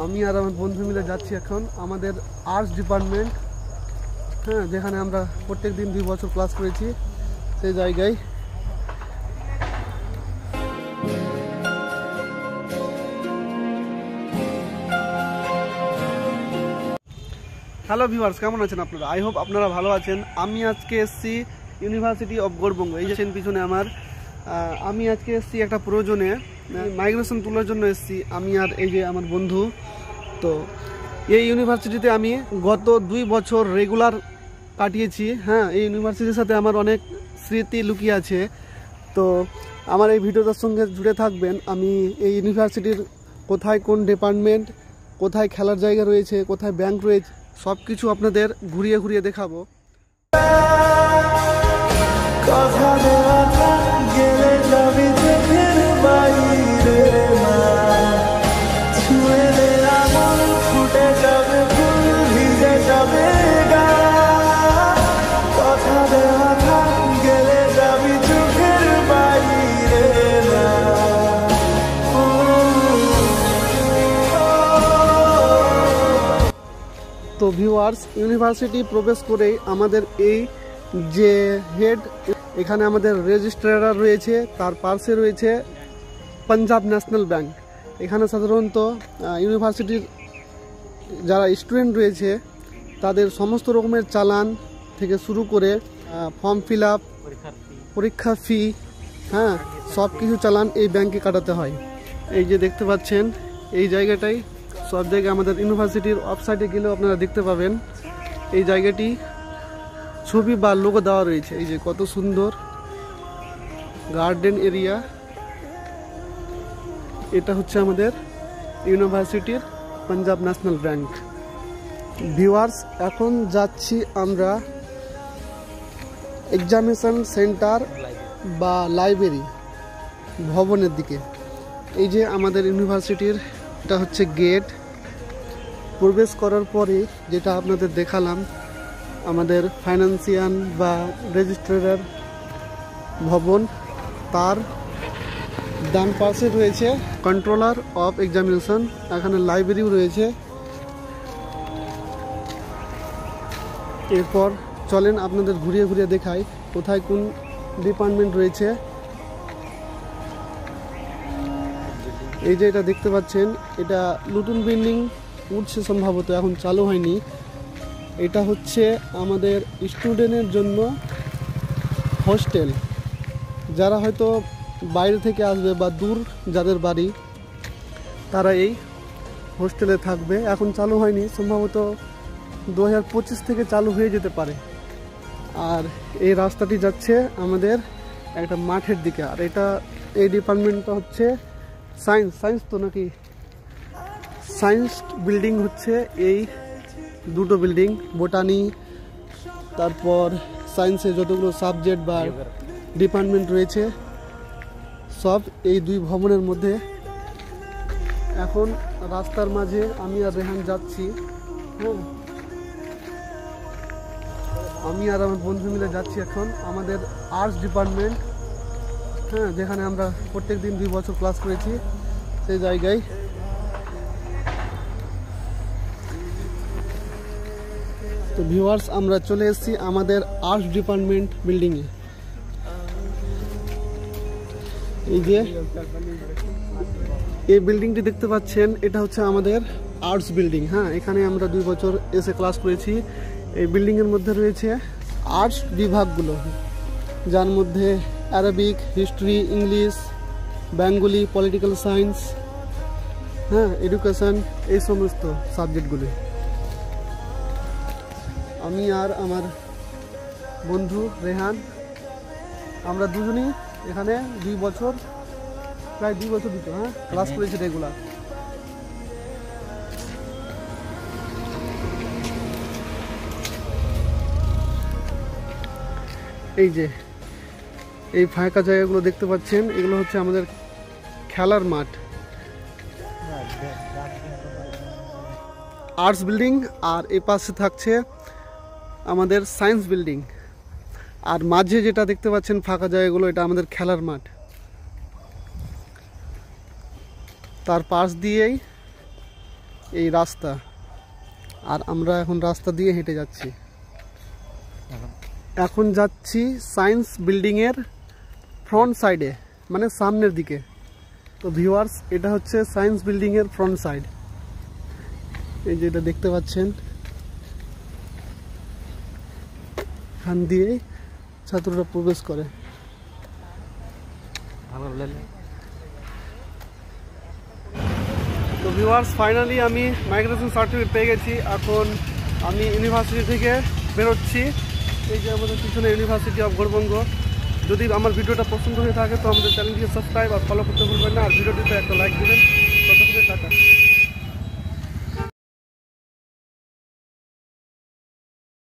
আমি আর আমার বন্ধু মিলে যাচ্ছি এখন আমাদের আর্টস ডিপার্টমেন্ট, হ্যাঁ, যেখানে আমরা প্রত্যেক দিন 2 বছর ক্লাস করেছি সেই জায়গায়। হ্যালো ভিউয়ার্স, কেমন আছেন আপনারা? আই হোপ আপনারা ভালো আছেন। আমি আজকে এসেছি ইউনিভার্সিটি অফ গৌড়বঙ্গ, এই যে পিছনে আমার। আমি আজকে এসেছি একটা প্রয়োজনে, মাইগ্রেশন তোলার জন্য এসেছি আমি আর এই যে আমার বন্ধু। তো এই ইউনিভার্সিটিতে আমি গত 2 বছর রেগুলার কাটিয়েছি। হ্যাঁ, এই ইউনিভার্সিটির সাথে আমার অনেক স্মৃতি লুকিয়ে আছে। তো আমার এই ভিডিওটার সঙ্গে জুড়ে থাকবেন। আমি এই ইউনিভার্সিটির কোথায় কোন ডিপার্টমেন্ট, কোথায় খেলার জায়গা রয়েছে, কোথায় ব্যাংক রয়েছে, সব কিছু আপনাদের ঘুরিয়ে ঘুরিয়ে দেখাবো। তো ভিউয়ার্স, ইউনিভার্সিটি প্রবেশ করেই আমাদের এই যে হেড, এখানে আমাদের রেজিস্ট্রার রয়েছে, তার পাশে রয়েছে পাঞ্জাব ন্যাশনাল ব্যাংক। এখানে সাধারণত ইউনিভার্সিটির যারা স্টুডেন্ট রয়েছে তাদের সমস্ত রকমের চালান থেকে শুরু করে ফর্ম ফিল আপ, পরীক্ষা ফি, হ্যাঁ, সব কিছু চালান এই ব্যাংকে কাটাতে হয়। এই যে দেখতে পাচ্ছেন এই জায়গাটাই, সব জায়গায় আমাদের ইউনিভার্সিটির ওয়েবসাইটে গেলেও আপনারা দেখতে পাবেন এই জায়গাটি ছবি বা লোগো দেওয়া রয়েছে। এই যে কত সুন্দর গার্ডেন এরিয়া, এটা হচ্ছে আমাদের ইউনিভার্সিটির পাঞ্জাব ন্যাশনাল ব্যাংক। ভিউয়ার্স, এখন যাচ্ছি আমরা এক্সামিনেশন সেন্টার বা লাইব্রেরি ভবনের দিকে। এই যে আমাদের ইউনিভার্সিটির, এটা হচ্ছে গেট। প্রবেশ করার পরে যেটা আপনাদের দেখালাম, আমাদের ফাইন্যান্সিয়াল বা রেজিস্ট্রার ভবন, তার ডান পাশে রয়েছে কন্ট্রোলার অফ এক্সামিনেশন। এখানে লাইব্রেরিও রয়েছে। এরপর চলেন আপনাদের ঘুরিয়ে ঘুরিয়ে দেখাই কোথায় কোন ডিপার্টমেন্ট রয়েছে। এই যে এটা দেখতে পাচ্ছেন, এটা নতুন বিল্ডিং উঠছে, সম্ভবত এখন চালু হয়নি। এটা হচ্ছে আমাদের স্টুডেন্টের জন্য হোস্টেল, যারা হয়তো বাইরে থেকে আসবে বা দূর যাদের বাড়ি, তারা এই হোস্টেলে থাকবে। এখন চালু হয়নি, সম্ভবত 2025 থেকে চালু হয়ে যেতে পারে। আর এই রাস্তাটি যাচ্ছে আমাদের একটা মাঠের দিকে। আর এটা এই ডিপার্টমেন্টটা হচ্ছে সায়েন্স তো নাকি সায়েন্স বিল্ডিং হচ্ছে এই দুটো বিল্ডিং, বোটানি, তারপর সায়েন্সের যতগুলো সাবজেক্ট বা ডিপার্টমেন্ট রয়েছে সব এই 2 ভবনের মধ্যে। এখন রাস্তার মাঝে আমি আর রেহান যাচ্ছি। হ্যাঁ, আমি আর আমার বন্ধু মিলে যাচ্ছি এখন আমাদের আর্টস ডিপার্টমেন্ট, হ্যাঁ, যেখানে আমরা প্রত্যেক দিন 2 বছর ক্লাস করেছি সেই জায়গায়। তো ভিউয়ার্স, আমরা চলে এসেছি আমাদের আর্টস ডিপার্টমেন্ট বিল্ডিংয়ে। এই যে এই বিল্ডিংটি দেখতে পাচ্ছেন, এটা হচ্ছে আমাদের আর্টস বিল্ডিং। হ্যাঁ, এখানে আমরা 2 বছর এসে ক্লাস করেছি। এই বিল্ডিংয়ের মধ্যে রয়েছে আর্টস বিভাগগুলো, যার মধ্যে Arabic, history, English, Bengali, political science, হ্যাঁ, এডুকেশন, এই সমস্ত সাবজেক্টগুলি। আমি আর আমার বন্ধু রেহান, আমরা দুজনই এখানে 2 বছর, প্রায় 2 বছর দিত, হ্যাঁ, ক্লাস করেছি রেগুলার। এই যে এই ফাঁকা জায়গাগুলো দেখতে পাচ্ছেন, এগুলো হচ্ছে আমাদের খেলার মাঠ। আর্টস বিল্ডিং, আর এই পাশে থাকছে আমাদের সায়েন্স বিল্ডিং। আর মাঝে যেটা দেখতে পাচ্ছেন ফাঁকা জায়গাগুলো, এটা আমাদের খেলার মাঠ। তার পাশ দিয়েই এই রাস্তা, আর আমরা এখন রাস্তা দিয়ে হেঁটে যাচ্ছি। এখন যাচ্ছি সায়েন্স বিল্ডিংয়ের ফ্রন্ট সাইডে, মানে সামনের দিকে। তো ভিউয়ার্স, এটা হচ্ছে সায়েন্স বিল্ডিংয়ের ফ্রন্ট সাইড। এই যে এটা দেখতে পাচ্ছেন, এখান দিয়ে ছাত্ররা প্রবেশ করে। তো ভিউয়ার্স, ফাইনালি আমি মাইগ্রেশন সার্টিফিকেট পেয়ে গেছি। এখন আমি ইউনিভার্সিটি থেকে বেরোচ্ছি। এই যে আমাদের পিছনে ইউনিভার্সিটি অফ গৌড়বঙ্গ। যদি আমার ভিডিওটা পছন্দ হয়ে থাকে তো আমাদের চ্যানেলটিকে সাবস্ক্রাইব আর ফলো করতে ভুলবেন না, আর ভিডিওটিতে একটা লাইক দিবেন।